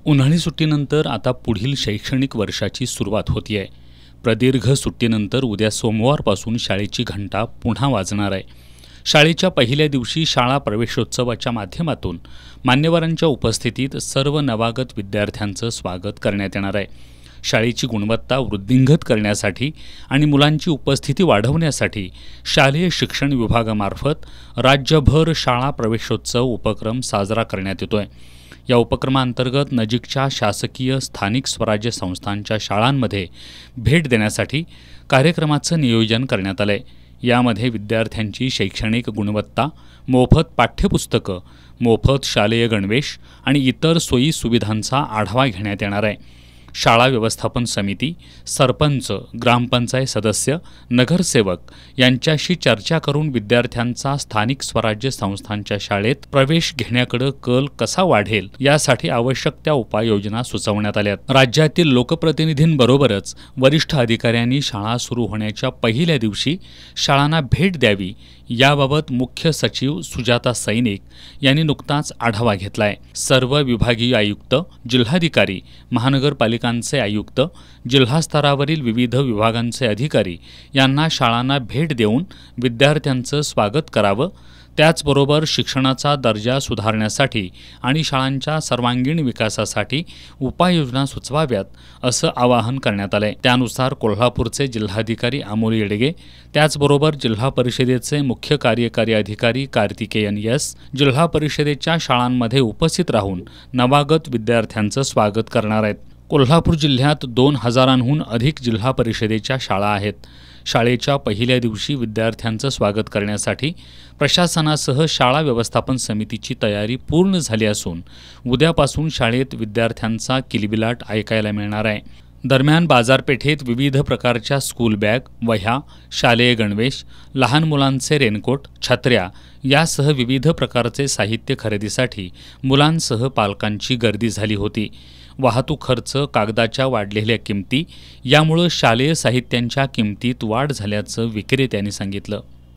उन्हाळी सुट्टीनंतर आता पुढील शैक्षणिक वर्षाची सुरुवात होतीये. प्रदीर्घ सुट्टीनंतर उद्या सोमवारपासून शाळेची घंटा पुन्हा वाजणार आहे. शाळेच्या पहिल्या दिवशी शाळा प्रवेशोत्सवाच्या माध्यमातून मान्यवरांच्या उपस्थितीत सर्व नवागत विद्यार्थ्यांचं स्वागत करण्यात येणार आहे. शाळेची गुणवत्ता वृद्धिंगत करण्यासाठी आणि मुलांची उपस्थिती वाढवण्यासाठी शालेय शिक्षण विभागामार्फत राज्यभर शाळा प्रवेशोत्सव उपक्रम साजरा करण्यात येतोय. या उपक्रमांतर्गत नजीकच्या शासकीय स्थानिक स्वराज्य संस्थांच्या शाळांमध्ये भेट देण्यासाठी कार्यक्रमाचं नियोजन करण्यात आलंय. यामध्ये विद्यार्थ्यांची शैक्षणिक गुणवत्ता, मोफत पाठ्यपुस्तकं, मोफत शालेय गणवेश आणि इतर सोयी सुविधांचा आढावा घेण्यात येणार आहे. शाळा व्यवस्थापन समिती, सरपंच, ग्रामपंचायत सदस्य, नगरसेवक यांच्याशी चर्चा करून विद्यार्थ्यांचा स्थानिक स्वराज्य संस्थांच्या शाळेत प्रवेश घेण्याकडे कल कसा वाढेल यासाठी आवश्यक त्या उपाययोजना सुचवण्यात आल्यात. राज्यातील लोकप्रतिनिधींबरोबरच वरिष्ठ अधिकाऱ्यांनी शाळा सुरू होण्याच्या पहिल्या दिवशी शाळांना भेट द्यावी याबाबत मुख्य सचिव सुजाता सैनिक यांनी नुकताच आढावा घेतलाय. सर्व विभागीय आयुक्त, जिल्हाधिकारी, महानगरपालिकांचे आयुक्त, जिल्हा स्तरावरील विविध विभागांचे अधिकारी यांना शाळांना भेट देऊन विद्यार्थ्यांचं स्वागत करावं. त्याचबरोबर शिक्षणाचा दर्जा सुधारण्यासाठी आणि शाळांच्या सर्वांगीण विकासासाठी उपाययोजना सुचवाव्यात असं आवाहन करण्यात आलंय. त्यानुसार कोल्हापूरचे जिल्हाधिकारी अमोल येडगे, त्याचबरोबर जिल्हा परिषदेचे मुख्य कार्यकारी अधिकारी कार्तिकेयन एस जिल्हा परिषदेच्या शाळांमध्ये उपस्थित राहून नवागत विद्यार्थ्यांचं स्वागत करणार आहेत. कोल्हापूर जिल्ह्यात 2000हून अधिक जिल्हा परिषदेच्या शाळा आहेत. शाळेच्या पहिल्या दिवशी विद्यार्थ्यांचं स्वागत करण्यासाठी प्रशासनासह शाळा व्यवस्थापन समितीची तयारी पूर्ण झाली असून उद्यापासून शाळेत विद्यार्थ्यांचा किलबिलाट ऐकायला मिळणार आहे. दरम्यान बाजारपेठेत विविध प्रकारच्या स्कूल बॅग, वह्या, शालेय गणवेश, लहान मुलांचे रेनकोट, छत्र्या यासह विविध प्रकारचे साहित्य खरेदीसाठी मुलांसह पालकांची गर्दी झाली होती. वाहतूक खर्च, कागदाच्या वाढलेल्या किमती यामुळे शालेय साहित्यांच्या किमतीत वाढ झाल्याचं विक्रेत्यांनी सांगितलं.